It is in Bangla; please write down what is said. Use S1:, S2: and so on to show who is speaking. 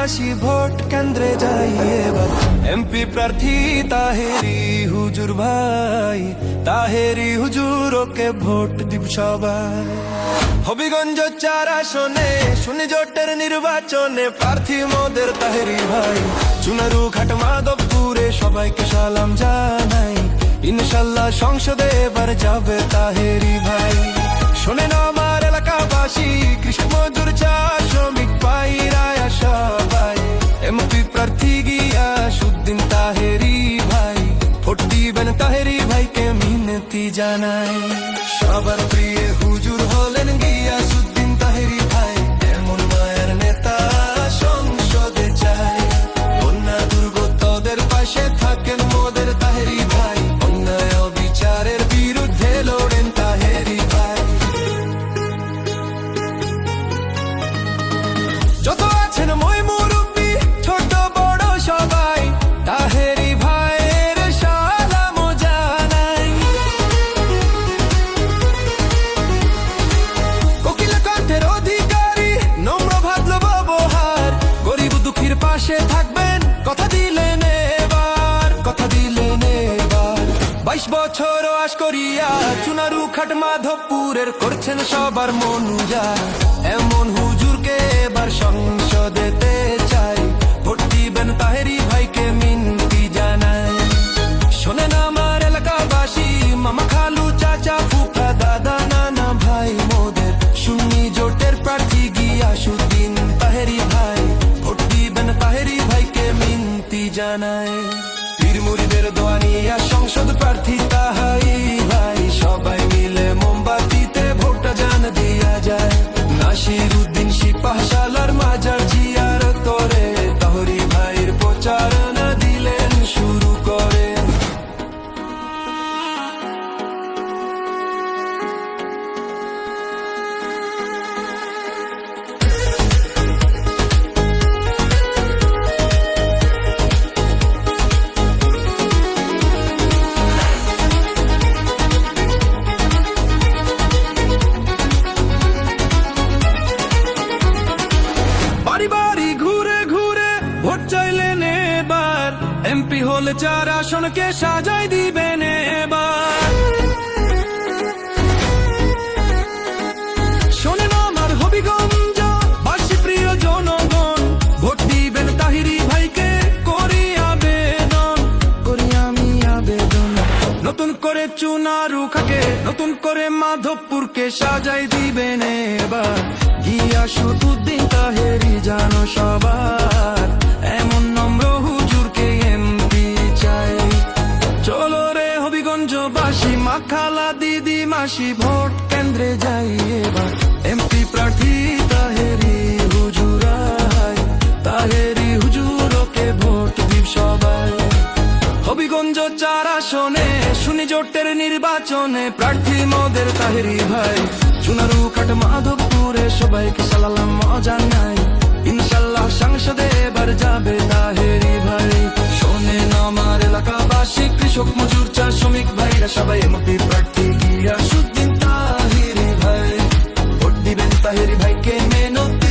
S1: মাসি ভোট কেন্দ্রে যাই এবার এমপি প্রার্থী তাহেরি হুজুর ভাই, তাহেরি হুজুর ওকে ভোট দিব সবাই। হবিগঞ্জ 4 আসনে শুনি জোটের নির্বাচনে প্রার্থী মোদের তাহেরি ভাই। চুনারু ঘাট মাধবপুরে সবাইকে সালাম জানাই, ইনশাল্লাহ সংসদে এবার যাবে তাহেরি ভাই। শোনেন আমার এলাকাবাসী, কৃষক মজুর চা শ্রমিক পাইরায়া সবাই, এমপি প্রার্থী গিয়াসউদ্দিন তাহেরি ভাই, ভোট দিবেন তাহেরি ভাইকে মিনতি জানাই। সবার প্রিয় হুজুর হলেন গিয়াসউদ্দিন তাহেরি ভাই, এমন মায়ের নেতা সংসদে চাই। বন্যা দুর্গতদের পাশে থাকেন মোদের তাহেরি ভাই, অন্যায় অবিচারের বিরুদ্ধে লড়েন তাহেরি ভাই। যত আছেন মই মুরব্বি ছোট বড় সবাই, তাহেরি ভাইয়ের সালাম জানাই। কোকিল কণ্ঠের অধিকারী, নম্র ভদ্র ব্যবহার, গরিব দুঃখীর পাশে থাকবেন কথা দিলেন এবার, কথা দিলেন এবার। 22 বছর আশ করিয়া চুনারু ঘাট মাধবপুরের করছেন সবার মন উজাড়, এমন হুজুরকে এবার সংসদেতে চাই, ভোট দিবেন তাহেরি ভাইকে মিনতি জানাই। শোনেন আমার এলাকাবাসী, মামা খালু চাচা ফুফা দাদা নানা ভাই মোদের সুন্নি জোটের প্রার্থী গিয়াসউদ্দিন তাহেরি ভাই, ভোট দিবেন তাহেরি ভাইকে মিনতি জানাই। পীর মুরিদের দোয়া নিয়া সংসদ প্রার্থী তাহেরি ভাই, সবাই মিলে মোমবাতিতে ভোটটা জান দিয়া যায়। নাসিরউদ্দিন সিপাহশালার মাজার জিয়ারত করে তাহেরি ভাইয়ের প্রচারণা দিলেন শুরু করে। বাড়ি বাড়ি ঘুরে ঘুরে ভোট চাইলেন এবার, এমপি হলে 4 আসনকে সাজাই দিবেন এবার। শোনেন আমার হবিগঞ্জ বাসী প্রিয় জনগণ, ভোট দিবেন তাহেরি ভাইকে করি আবেদন, করি আমি আবেদন। নতুন করে চুনারু খাকে, নতুন করে মাধবপুরকে সাজাই দিবেন এবার, গিয়াসউদ্দিন তাহেরি জানো সবার, এমন নম্র হুজুরকে এমপি চাই। চলো রে হবিগঞ্জবাসী, মা খালা দিদি মাসি ভোট কেন্দ্রে যাই এবার, এমপি প্রার্থী তাহেরি হুজুর, তাহেরি হুজুর ওকে ভোট দিব সবাই। হবিগঞ্জ 4 আসনে শুনি জোটের নির্বাচনে প্রার্থী মোদের তাহেরি ভাই। চুনারু ঘাট মাধবপুরে সবাইকে সালাম জানাই, ইনশাল্লাহ সংসদে এবার যাবে তাহেরি ভাই। শোনেন আমার এলাকাবাসী, কৃষক মজুর চা শ্রমিক ভাইরা সবাই এমপি প্রার্থী গিয়াসউদ্দিন তাহেরি ভাই, ভোট দিবেন তাহেরি ভাইকে মিনতি